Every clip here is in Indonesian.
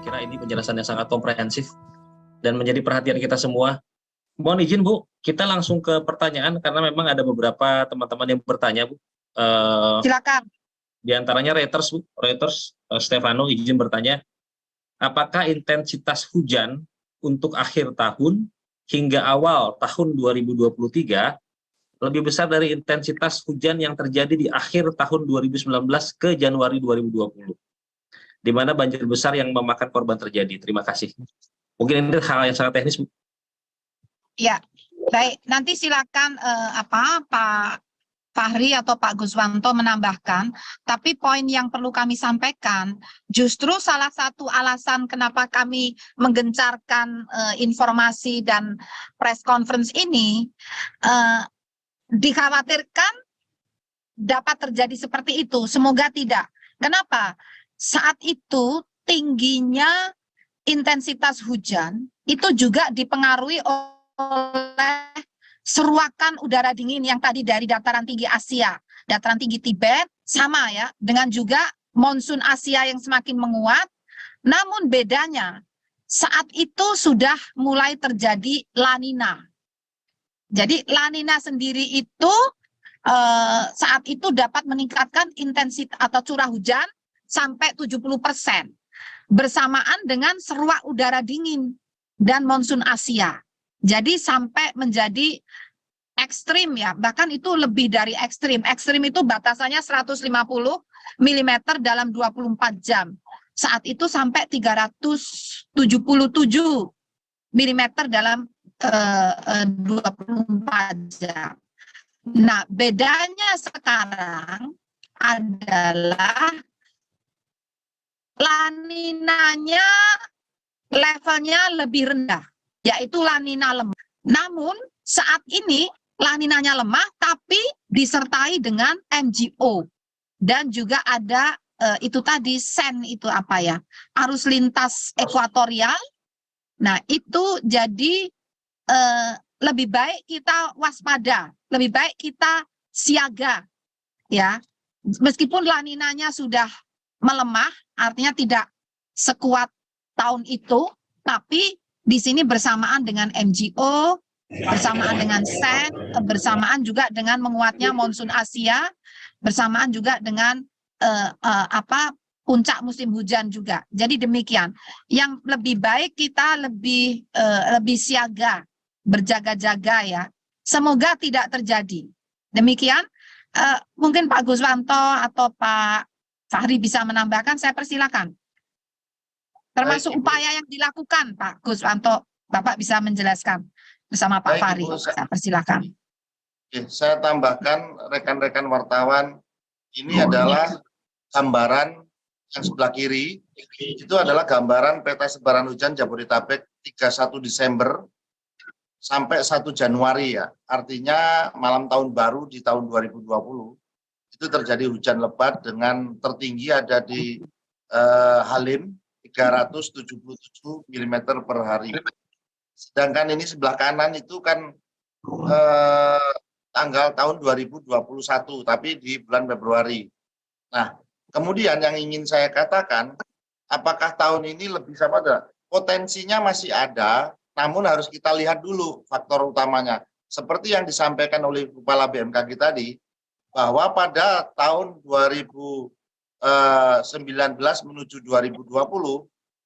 Kira ini penjelasan yang sangat komprehensif dan menjadi perhatian kita semua. Mohon izin Bu, kita langsung ke pertanyaan karena memang ada beberapa teman-teman yang bertanya Bu. Silakan. Di antaranya Reuters Bu, Reuters Stefano izin bertanya, apakah intensitas hujan untuk akhir tahun hingga awal tahun 2023 lebih besar dari intensitas hujan yang terjadi di akhir tahun 2019 ke Januari 2020, di mana banjir besar yang memakan korban terjadi. Terima kasih. Mungkin ini hal yang sangat teknis. Ya, baik. Nanti silakan Pak Fahri atau Pak Guswanto menambahkan. Tapi poin yang perlu kami sampaikan, justru salah satu alasan kenapa kami menggencarkan informasi dan press conference ini, dikhawatirkan dapat terjadi seperti itu. Semoga tidak. Kenapa? Saat itu tingginya intensitas hujan itu juga dipengaruhi oleh seruakan udara dingin yang tadi dari dataran tinggi Asia, dataran tinggi Tibet, sama ya, dengan juga monsun Asia yang semakin menguat. Namun bedanya, saat itu sudah mulai terjadi La Nina. Jadi La Nina sendiri itu saat itu dapat meningkatkan intensitas atau curah hujan sampai 70%. Bersamaan dengan seruak udara dingin dan monsun Asia. Jadi sampai menjadi ekstrim ya, bahkan itu lebih dari ekstrim. Ekstrim itu batasannya 150 mm dalam 24 jam. Saat itu sampai 377 mm dalam 24 jam. Nah, bedanya sekarang adalah La Ninanya levelnya lebih rendah, yaitu La Nina lemah. Namun saat ini La Ninanya lemah, tapi disertai dengan MGO. Dan juga ada itu tadi SEN itu apa ya, arus lintas ekuatorial. Nah itu jadi lebih baik kita waspada, lebih baik kita siaga ya. Meskipun La Ninanya sudah melemah, artinya tidak sekuat tahun itu, tapi di sini bersamaan dengan MGO, bersamaan dengan SEN, bersamaan juga dengan menguatnya monsun Asia, bersamaan juga dengan puncak musim hujan juga. Jadi demikian. Yang lebih baik kita lebih siaga, berjaga-jaga ya. Semoga tidak terjadi. Demikian. Mungkin Pak Guswanto atau Pak Fahri bisa menambahkan, saya persilakan. Termasuk upaya yang dilakukan, Pak Guswanto, Bapak bisa menjelaskan bersama Pak Fahri. Saya persilakan. Saya tambahkan rekan-rekan wartawan, ini adalah gambaran yang sebelah kiri, itu adalah gambaran peta sebaran hujan Jabodetabek 31 Desember sampai 1 Januari ya. Artinya malam tahun baru di tahun 2020. Itu terjadi hujan lebat dengan tertinggi ada di Halim 377 mm per hari. Sedangkan ini sebelah kanan itu kan tanggal tahun 2021, tapi di bulan Februari. Nah, kemudian yang ingin saya katakan, apakah tahun ini lebih sama? Potensinya masih ada, namun harus kita lihat dulu faktor utamanya. Seperti yang disampaikan oleh Kepala BMKG tadi, bahwa pada tahun 2019 menuju 2020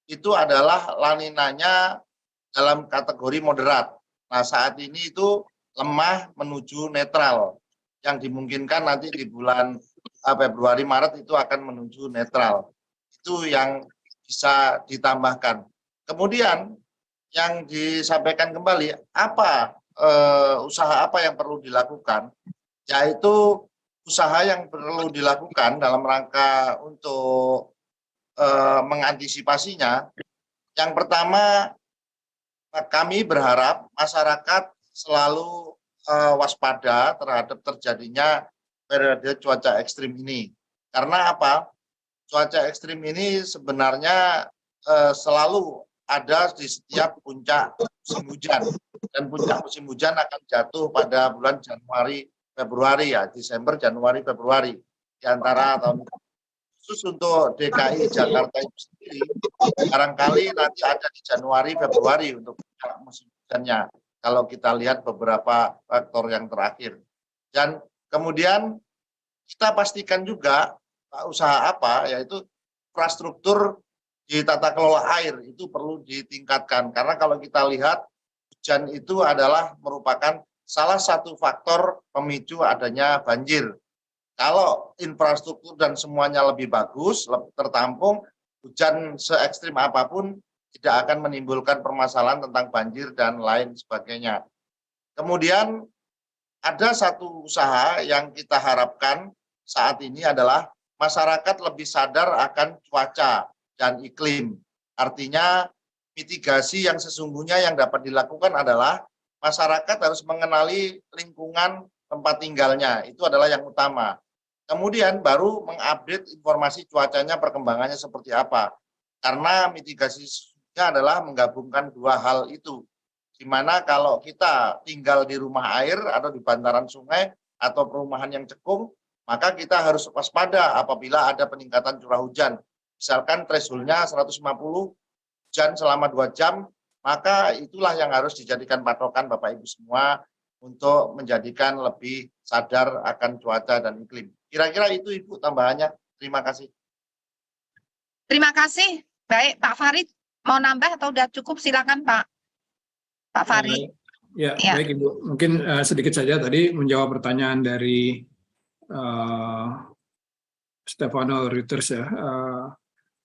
itu adalah La Ninanya dalam kategori moderat. Nah, saat ini itu lemah menuju netral, yang dimungkinkan nanti di bulan Februari Maret itu akan menuju netral. Itu yang bisa ditambahkan. Kemudian yang disampaikan kembali, usaha apa yang perlu dilakukan, yaitu usaha yang perlu dilakukan dalam rangka untuk mengantisipasinya. Yang pertama, kami berharap masyarakat selalu waspada terhadap terjadinya periode cuaca ekstrim ini. Karena apa? Cuaca ekstrim ini sebenarnya selalu ada di setiap puncak musim hujan. Dan puncak musim hujan akan jatuh pada bulan Januari Februari ya, Desember, Januari, Februari di antara tahun khusus untuk DKI Jakarta itu sendiri, barangkali nanti ada di Januari, Februari untuk musim hujannya, kalau kita lihat beberapa faktor yang terakhir. Dan kemudian kita pastikan juga usaha apa, yaitu infrastruktur di tata kelola air itu perlu ditingkatkan. Karena kalau kita lihat, hujan itu adalah merupakan salah satu faktor pemicu adanya banjir. Kalau infrastruktur dan semuanya lebih bagus, lebih tertampung, hujan se ekstrim apapun tidak akan menimbulkan permasalahan tentang banjir dan lain sebagainya. Kemudian ada satu usaha yang kita harapkan saat ini adalah masyarakat lebih sadar akan cuaca dan iklim. Artinya mitigasi yang sesungguhnya yang dapat dilakukan adalah masyarakat harus mengenali lingkungan tempat tinggalnya, itu adalah yang utama. Kemudian baru mengupdate informasi cuacanya, perkembangannya seperti apa. Karena mitigasi adalah menggabungkan dua hal itu. Di mana kalau kita tinggal di rumah air atau di bantaran sungai atau perumahan yang cekung, maka kita harus waspada apabila ada peningkatan curah hujan. Misalkan threshold-nya 150 hujan selama 2 jam, maka itulah yang harus dijadikan patokan Bapak Ibu semua untuk menjadikan lebih sadar akan cuaca dan iklim. Kira-kira itu Ibu tambahannya. Terima kasih. Terima kasih. Baik, Pak Farid mau nambah atau udah cukup? Silakan Pak Farid. Ya, baik Ibu. Mungkin sedikit saja tadi menjawab pertanyaan dari Stefano Reuters ya,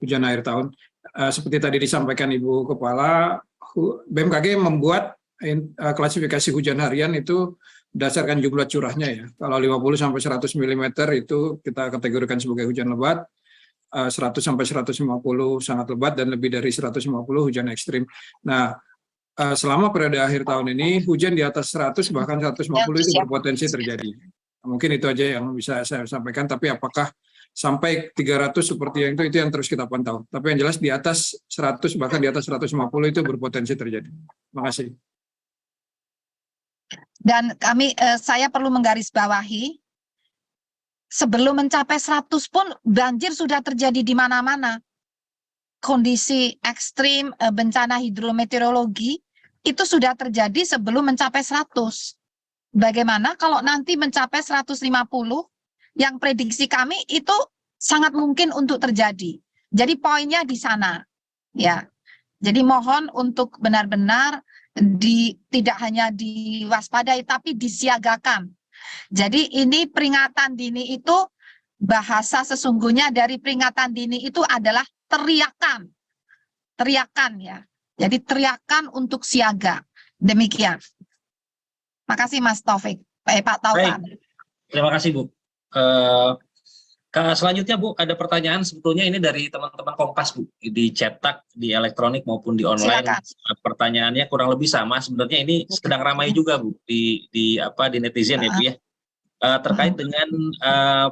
hujan akhir tahun. Seperti tadi disampaikan Ibu Kepala, BMKG membuat klasifikasi hujan harian itu berdasarkan jumlah curahnya ya. Kalau 50 sampai 100 mm itu kita kategorikan sebagai hujan lebat, 100 sampai 150 sangat lebat, dan lebih dari 150 hujan ekstrim. Nah, selama periode akhir tahun ini hujan di atas 100 bahkan 150 itu berpotensi terjadi. Mungkin itu aja yang bisa saya sampaikan, tapi apakah sampai 300 seperti yang itu yang terus kita pantau. Tapi yang jelas di atas 100 bahkan di atas 150 itu berpotensi terjadi. Terima kasih. Dan saya perlu menggarisbawahi, sebelum mencapai 100 pun banjir sudah terjadi di mana-mana. Kondisi ekstrim bencana hidrometeorologi itu sudah terjadi sebelum mencapai 100. Bagaimana kalau nanti mencapai 150, yang prediksi kami itu sangat mungkin untuk terjadi. Jadi poinnya di sana. Ya. Jadi mohon untuk benar-benar tidak hanya diwaspadai tapi disiagakan. Jadi ini peringatan dini itu, bahasa sesungguhnya dari peringatan dini itu adalah teriakan. Teriakan ya. Jadi teriakan untuk siaga. Demikian. Makasih Mas Taufik. Pak Taufik. Terima kasih Bu. Selanjutnya Bu, ada pertanyaan sebetulnya ini dari teman-teman Kompas Bu, dicetak di elektronik maupun di online. Silakan. Pertanyaannya kurang lebih sama, sebenarnya ini sedang ramai juga Bu di netizen ya Bu ya, terkait dengan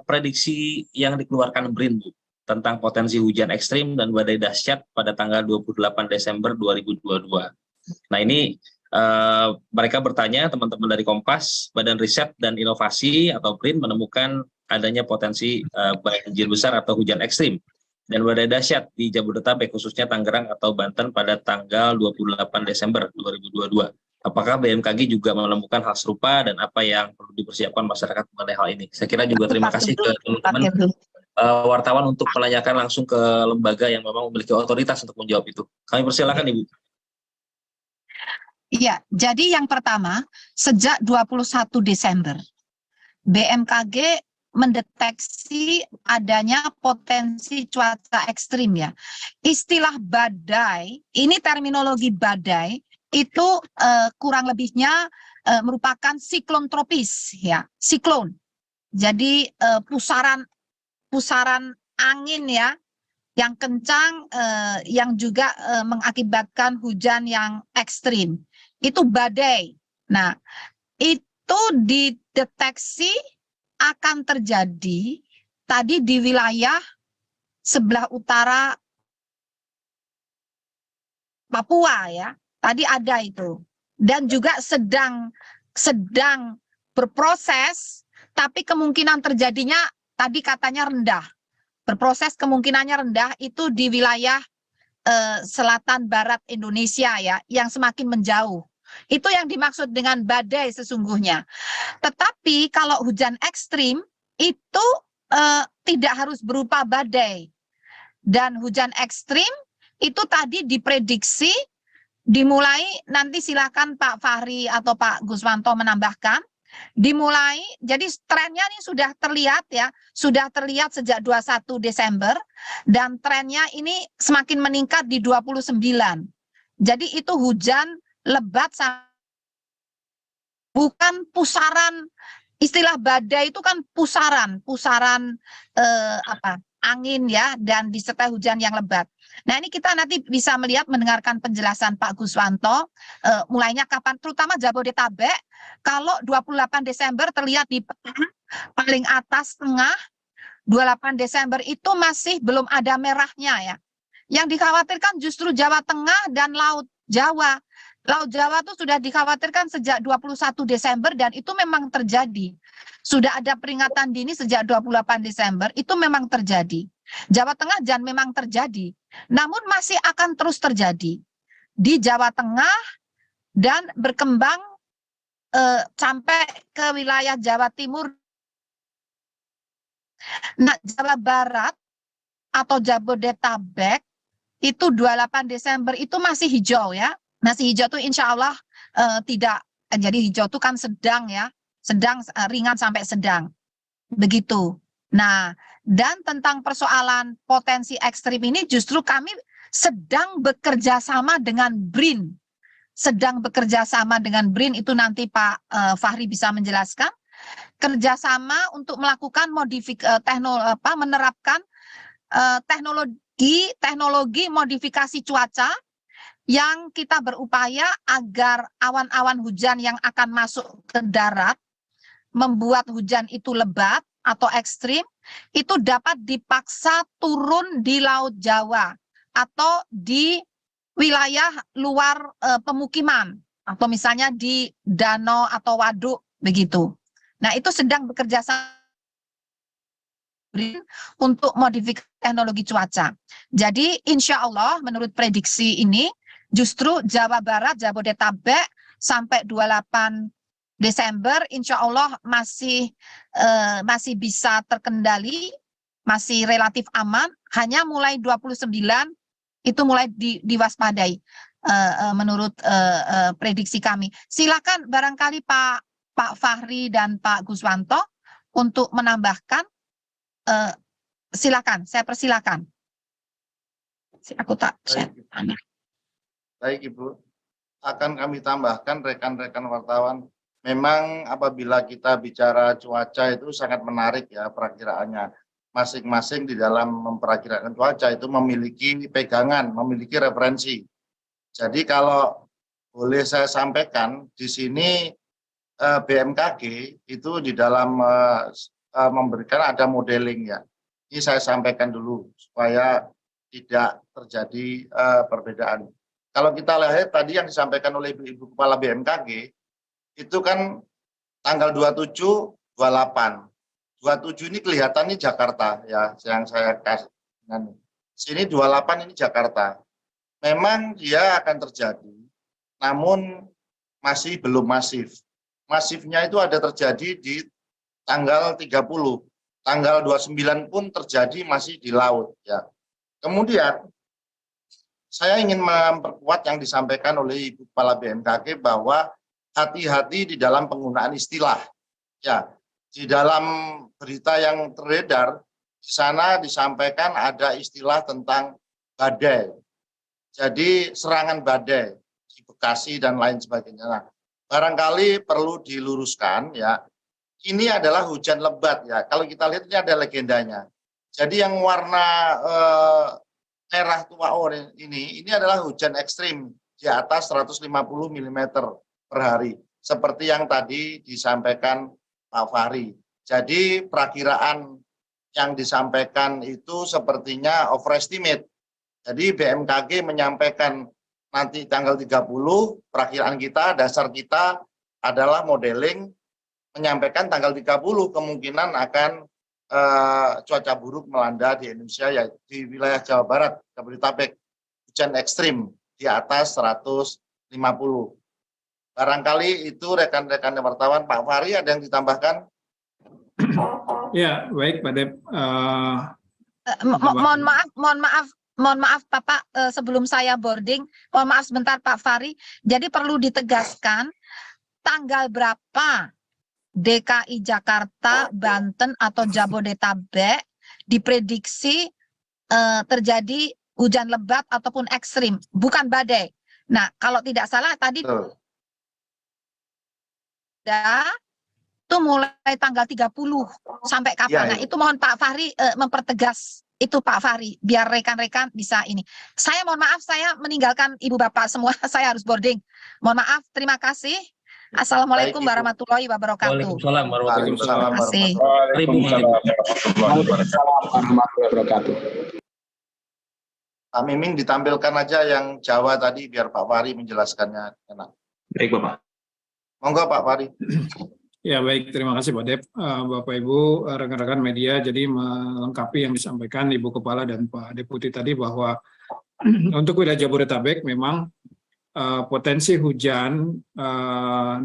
prediksi yang dikeluarkan BRIN Bu tentang potensi hujan ekstrim dan badai dahsyat pada tanggal 28 Desember 2022. Nah ini mereka bertanya, teman-teman dari Kompas, Badan Riset dan Inovasi atau BRIN menemukan adanya potensi banjir besar atau hujan ekstrim dan badai dahsyat di Jabodetabek, khususnya Tangerang atau Banten pada tanggal 28 Desember 2022. Apakah BMKG juga menemukan hal serupa dan apa yang perlu dipersiapkan masyarakat mengenai hal ini? Saya kira juga terima kasih ke teman-teman wartawan untuk menanyakan langsung ke lembaga yang memang memiliki otoritas untuk menjawab itu. Kami persilakan Ibu. Iya, jadi yang pertama, sejak 21 Desember, BMKG mendeteksi adanya potensi cuaca ekstrim ya. Istilah badai, ini terminologi badai, itu kurang lebihnya merupakan siklon tropis ya, siklon. Jadi pusaran angin ya, yang kencang, yang juga mengakibatkan hujan yang ekstrim. Itu badai. Nah, itu dideteksi akan terjadi tadi di wilayah sebelah utara Papua ya. Tadi ada itu. Dan juga sedang berproses, tapi kemungkinan terjadinya tadi katanya rendah. berproses kemungkinannya rendah itu di wilayah selatan barat Indonesia ya, yang semakin menjauh. Itu yang dimaksud dengan badai sesungguhnya. Tetapi kalau hujan ekstrim itu tidak harus berupa badai. Dan hujan ekstrim itu tadi diprediksi dimulai, nanti silakan Pak Fahri atau Pak Guswanto menambahkan, dimulai, jadi trennya ini sudah terlihat ya, sudah terlihat sejak 21 Desember, dan trennya ini semakin meningkat di 29. Jadi itu hujan lebat, bukan pusaran, istilah badai itu kan pusaran angin ya, dan disertai hujan yang lebat. Nah ini kita nanti bisa mendengarkan penjelasan Pak Guswanto, mulainya kapan, terutama Jabodetabek, kalau 28 Desember terlihat di paling atas tengah, 28 Desember itu masih belum ada merahnya ya. Yang dikhawatirkan justru Jawa Tengah dan Laut Jawa. Laut Jawa itu sudah dikhawatirkan sejak 21 Desember dan itu memang terjadi. Sudah ada peringatan dini sejak 28 Desember, itu memang terjadi. Jawa Tengah dan memang terjadi. Namun masih akan terus terjadi di Jawa Tengah dan berkembang sampai ke wilayah Jawa Timur. Nah, Jawa Barat atau Jabodetabek itu 28 Desember itu masih hijau ya. Masih hijau itu insya Allah tidak, jadi hijau itu kan sedang ya, sedang, ringan sampai sedang. Begitu. Nah, dan tentang persoalan potensi ekstrim ini justru kami sedang bekerja sama dengan BRIN. Sedang bekerja sama dengan BRIN, itu nanti Pak Fahri bisa menjelaskan. Kerjasama untuk melakukan menerapkan teknologi modifikasi cuaca, yang kita berupaya agar awan-awan hujan yang akan masuk ke darat, membuat hujan itu lebat atau ekstrim, itu dapat dipaksa turun di Laut Jawa atau di wilayah luar pemukiman, atau misalnya di danau atau waduk, begitu. Nah, itu sedang bekerja sama untuk modifikasi teknologi cuaca. Jadi insya Allah menurut prediksi ini, justru Jawa Barat, Jabodetabek sampai 28 Desember insya Allah masih bisa terkendali, masih relatif aman. Hanya mulai 29 itu mulai diwaspadai menurut prediksi kami. Silakan barangkali Pak Fahri dan Pak Guswanto untuk menambahkan. Silakan, saya persilakan. Aku tak. Baik Ibu, akan kami tambahkan rekan-rekan wartawan, memang apabila kita bicara cuaca itu sangat menarik ya perakiraannya. Masing-masing di dalam memperakirakan cuaca itu memiliki pegangan, memiliki referensi. Jadi kalau boleh saya sampaikan, di sini BMKG itu di dalam memberikan ada modeling ya. Ini saya sampaikan dulu supaya tidak terjadi perbedaan. Kalau kita lihat tadi yang disampaikan oleh Ibu Kepala BMKG, itu kan tanggal 27, 28. 27 ini kelihatannya Jakarta ya, yang saya kasih. Sini 28 ini Jakarta. Memang dia akan terjadi, namun masih belum masif. Masifnya itu ada terjadi di tanggal 30. Tanggal 29 pun terjadi masih di laut ya. Kemudian saya ingin memperkuat yang disampaikan oleh Ibu Kepala BMKG bahwa hati-hati di dalam penggunaan istilah. Ya, di dalam berita yang beredar, di sana disampaikan ada istilah tentang badai. Jadi serangan badai di Bekasi dan lain sebagainya. Nah, barangkali perlu diluruskan ya. Ini adalah hujan lebat ya. Kalau kita lihat ini ada legendanya. Jadi yang warna merah tua ini adalah hujan ekstrim di atas 150 mm per hari. Seperti yang tadi disampaikan Pak Fahri. Jadi perakiraan yang disampaikan itu sepertinya overestimate. Jadi BMKG menyampaikan nanti tanggal 30, perakiraan kita, dasar kita adalah modeling, menyampaikan tanggal 30 kemungkinan akan cuaca buruk melanda di Indonesia, yaitu di wilayah Jawa Barat, Jabodetabek, hujan ekstrim di atas 150. Barangkali itu rekan-rekan wartawan. Pak Fahri, ada yang ditambahkan? Ya, baik Pak Dep. Mohon maaf Bapak, sebelum saya boarding, mohon maaf sebentar Pak Fahri. Jadi perlu ditegaskan tanggal berapa DKI Jakarta, Banten atau Jabodetabek diprediksi terjadi hujan lebat ataupun ekstrim, bukan badai. Nah, kalau tidak salah tadi itu mulai tanggal 30 sampai kapan? Ya, Nah, itu mohon Pak Fahri mempertegas itu Pak Fahri, biar rekan-rekan bisa ini. Saya mohon maaf, saya meninggalkan Ibu Bapak semua, saya harus boarding. Mohon maaf, terima kasih. Assalamualaikum warahmatullahi wabarakatuh. Waalaikumsalam warahmatullahi wabarakatuh. Pak Miming ditampilkan aja yang Jawa tadi biar Pak Fahri menjelaskannya enak. Baik Bapak. Monggo Pak Fahri. Ya baik, terima kasih Pak Dep. Bapak Ibu, rekan-rekan media, jadi melengkapi yang disampaikan Ibu Kepala dan Pak Deputi tadi bahwa untuk wilayah Jabodetabek memang potensi hujan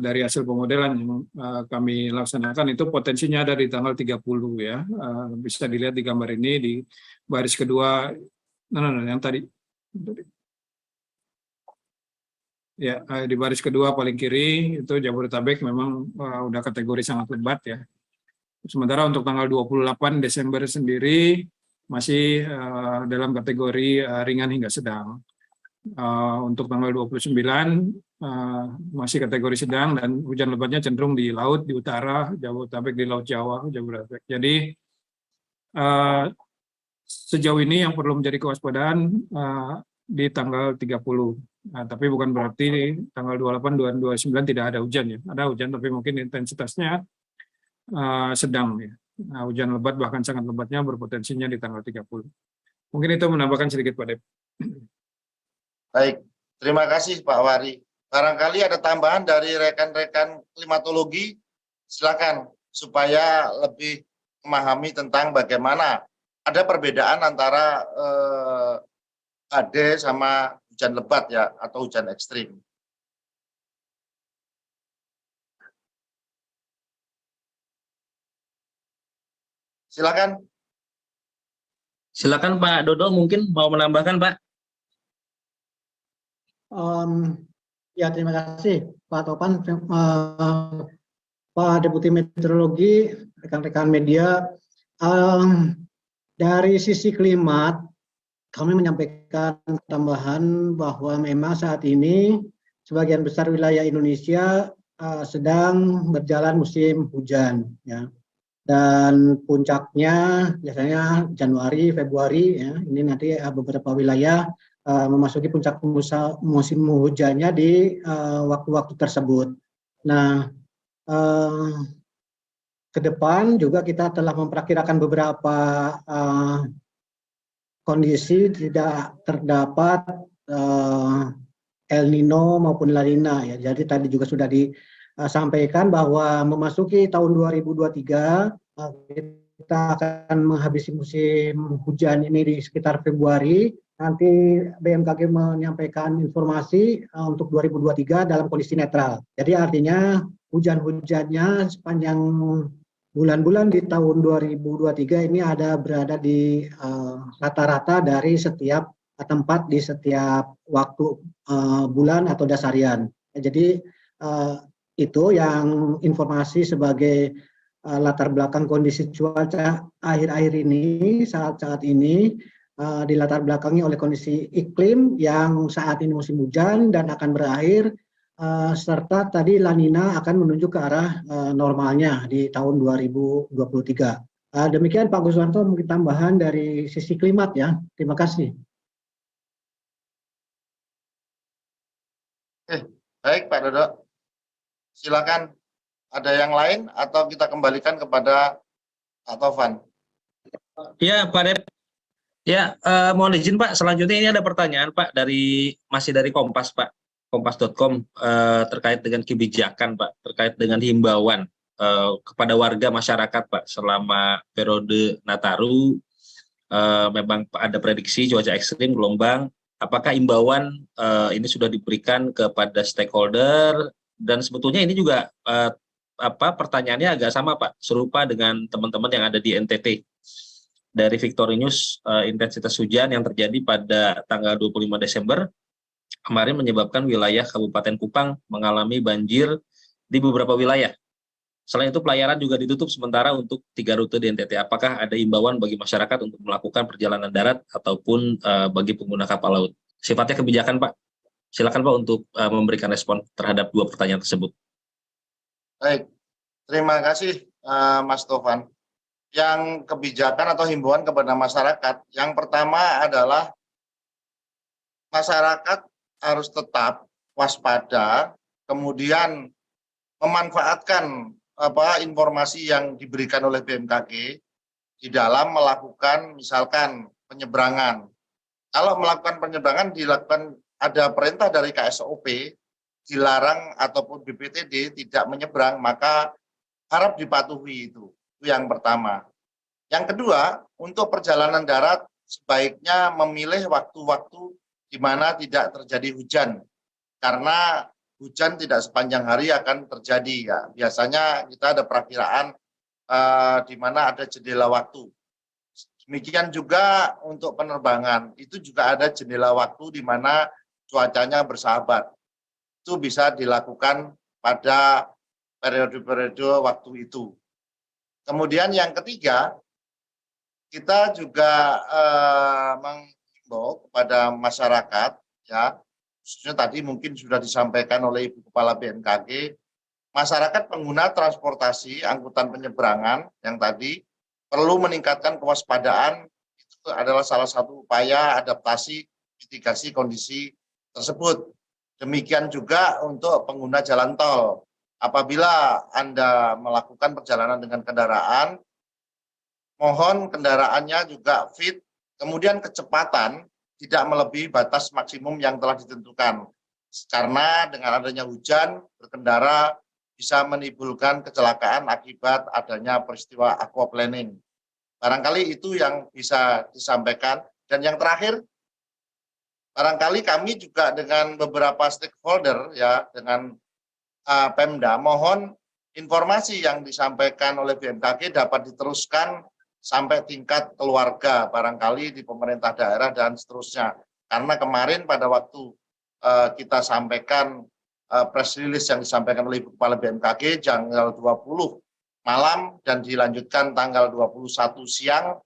dari hasil pemodelan yang kami laksanakan itu potensinya ada di tanggal 30 ya. Bisa dilihat di gambar ini di baris kedua, yang tadi. Ya, di baris kedua paling kiri itu Jabodetabek memang udah kategori sangat lebat ya. Sementara untuk tanggal 28 Desember sendiri masih dalam kategori ringan hingga sedang. Untuk tanggal 29 masih kategori sedang dan hujan lebatnya cenderung di laut, di utara Jabodetabek, di Laut Jawa, Jabodetabek. Jadi sejauh ini yang perlu menjadi kewaspadaan di tanggal 30. Nah, tapi bukan berarti di tanggal 28, 29 tidak ada hujan ya. Ada hujan tapi mungkin intensitasnya sedang ya. Nah, hujan lebat bahkan sangat lebatnya berpotensinya di tanggal 30. Mungkin itu menambahkan sedikit Pak Dep. Baik, terima kasih Pak Fahri. Barangkali ada tambahan dari rekan-rekan klimatologi, silakan supaya lebih memahami tentang bagaimana ada perbedaan antara badai sama hujan lebat ya atau hujan ekstrim. Silakan. Silakan Pak Dodo, mungkin mau menambahkan Pak. Ya, terima kasih Pak Topan, Pak Deputi Meteorologi, rekan-rekan media. Dari sisi klimat, kami menyampaikan tambahan bahwa memang saat ini sebagian besar wilayah Indonesia sedang berjalan musim hujan, ya. Dan puncaknya biasanya Januari, Februari, ya. Ini nanti beberapa wilayah memasuki puncak musim hujannya di waktu-waktu tersebut. Nah, ke depan juga kita telah memperkirakan beberapa kondisi tidak terdapat El Nino maupun La Nina ya. Jadi tadi juga sudah disampaikan bahwa memasuki tahun 2023 kita akan menghabisi musim hujan ini di sekitar Februari. Nanti BMKG menyampaikan informasi untuk 2023 dalam kondisi netral. Jadi artinya hujan-hujannya sepanjang bulan-bulan di tahun 2023 ini berada di rata-rata dari setiap tempat di setiap waktu bulan atau dasarian. Jadi itu yang informasi sebagai latar belakang kondisi cuaca akhir-akhir ini, saat-saat ini di latar belakangi oleh kondisi iklim yang saat ini musim hujan dan akan berakhir, serta tadi La Nina akan menuju ke arah normalnya di tahun 2023. Demikian Pak Guswanto, mungkin tambahan dari sisi klimat ya. Terima kasih. Baik Pak Dodo, silakan. Ada yang lain atau kita kembalikan kepada Pak Tovan? Ya Pak Dep. Ya, mohon izin Pak, selanjutnya ini ada pertanyaan Pak masih dari Kompas Pak, kompas.com terkait dengan kebijakan Pak, terkait dengan himbauan kepada warga masyarakat Pak selama periode Nataru, memang ada prediksi cuaca ekstrim, gelombang. Apakah imbauan ini sudah diberikan kepada stakeholder, dan sebetulnya ini juga pertanyaannya agak sama Pak, serupa dengan teman-teman yang ada di NTT. Dari Victory News, intensitas hujan yang terjadi pada tanggal 25 Desember kemarin menyebabkan wilayah Kabupaten Kupang mengalami banjir di beberapa wilayah. Selain itu, pelayaran juga ditutup sementara untuk 3 rute di NTT. Apakah ada imbauan bagi masyarakat untuk melakukan perjalanan darat ataupun bagi pengguna kapal laut? Sifatnya kebijakan, Pak. Silakan Pak untuk memberikan respon terhadap 2 pertanyaan tersebut. Baik, terima kasih Mas Tovan. Yang kebijakan atau himbauan kepada masyarakat, yang pertama adalah masyarakat harus tetap waspada, kemudian memanfaatkan informasi yang diberikan oleh BMKG di dalam melakukan misalkan penyeberangan. Kalau melakukan penyeberangan dilakukan ada perintah dari KSOP, dilarang ataupun BPTD tidak menyeberang, maka harap dipatuhi itu yang pertama. Yang kedua, untuk perjalanan darat sebaiknya memilih waktu-waktu di mana tidak terjadi hujan, karena hujan tidak sepanjang hari akan terjadi ya. Biasanya kita ada perakiraan di mana ada jendela waktu. Demikian juga untuk penerbangan, itu juga ada jendela waktu di mana cuacanya bersahabat. Itu bisa dilakukan pada periode-periode waktu itu. Kemudian yang ketiga, kita juga mengimbau kepada masyarakat, ya, khususnya tadi mungkin sudah disampaikan oleh Ibu Kepala BMKG, masyarakat pengguna transportasi angkutan penyeberangan yang tadi perlu meningkatkan kewaspadaan. Itu adalah salah satu upaya adaptasi mitigasi kondisi tersebut. Demikian juga untuk pengguna jalan tol. Apabila Anda melakukan perjalanan dengan kendaraan, mohon kendaraannya juga fit, kemudian kecepatan tidak melebihi batas maksimum yang telah ditentukan. Karena dengan adanya hujan, berkendara bisa menimbulkan kecelakaan akibat adanya peristiwa aquaplaning. Barangkali itu yang bisa disampaikan. Dan yang terakhir, barangkali kami juga dengan beberapa stakeholder, ya, dengan Pemda, mohon informasi yang disampaikan oleh BMKG dapat diteruskan sampai tingkat keluarga, barangkali di pemerintah daerah dan seterusnya. Karena kemarin pada waktu kita sampaikan press release yang disampaikan oleh Ibu Kepala BMKG tanggal 20 malam dan dilanjutkan tanggal 21 siang,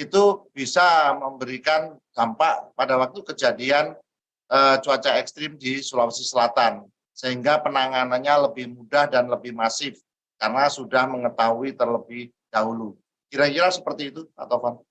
itu bisa memberikan dampak pada waktu kejadian cuaca ekstrim di Sulawesi Selatan. Sehingga penanganannya lebih mudah dan lebih masif karena sudah mengetahui terlebih dahulu. Kira-kira seperti itu, Pak Tovan.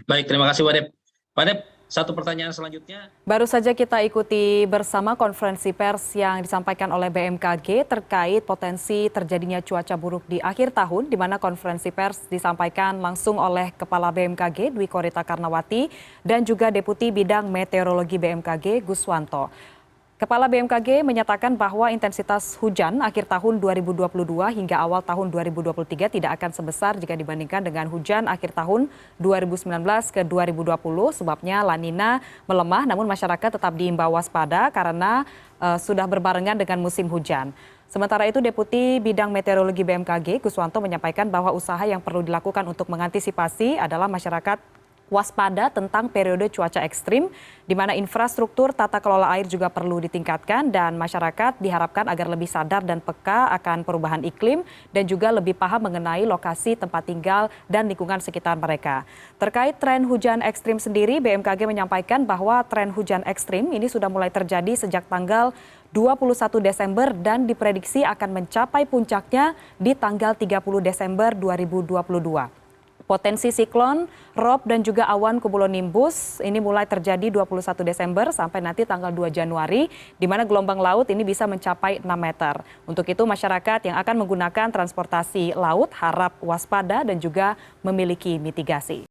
Baik, terima kasih Pak Dep. Pak Dep, satu pertanyaan selanjutnya. Baru saja kita ikuti bersama konferensi pers yang disampaikan oleh BMKG terkait potensi terjadinya cuaca buruk di akhir tahun, di mana konferensi pers disampaikan langsung oleh Kepala BMKG Dwi Korita Karnawati dan juga Deputi Bidang Meteorologi BMKG Guswanto. Kepala BMKG menyatakan bahwa intensitas hujan akhir tahun 2022 hingga awal tahun 2023 tidak akan sebesar jika dibandingkan dengan hujan akhir tahun 2019 ke 2020. Sebabnya La Nina melemah, namun masyarakat tetap diimbau waspada karena sudah berbarengan dengan musim hujan. Sementara itu, Deputi Bidang Meteorologi BMKG Guswanto menyampaikan bahwa usaha yang perlu dilakukan untuk mengantisipasi adalah masyarakat waspada tentang periode cuaca ekstrim, di mana infrastruktur tata kelola air juga perlu ditingkatkan dan masyarakat diharapkan agar lebih sadar dan peka akan perubahan iklim dan juga lebih paham mengenai lokasi tempat tinggal dan lingkungan sekitar mereka. Terkait tren hujan ekstrim sendiri, BMKG menyampaikan bahwa tren hujan ekstrim ini sudah mulai terjadi sejak tanggal 21 Desember dan diprediksi akan mencapai puncaknya di tanggal 30 Desember 2022. Potensi siklon, rob, dan juga awan cumulonimbus ini mulai terjadi 21 Desember sampai nanti tanggal 2 Januari, di mana gelombang laut ini bisa mencapai 6 meter. Untuk itu masyarakat yang akan menggunakan transportasi laut harap waspada dan juga memiliki mitigasi.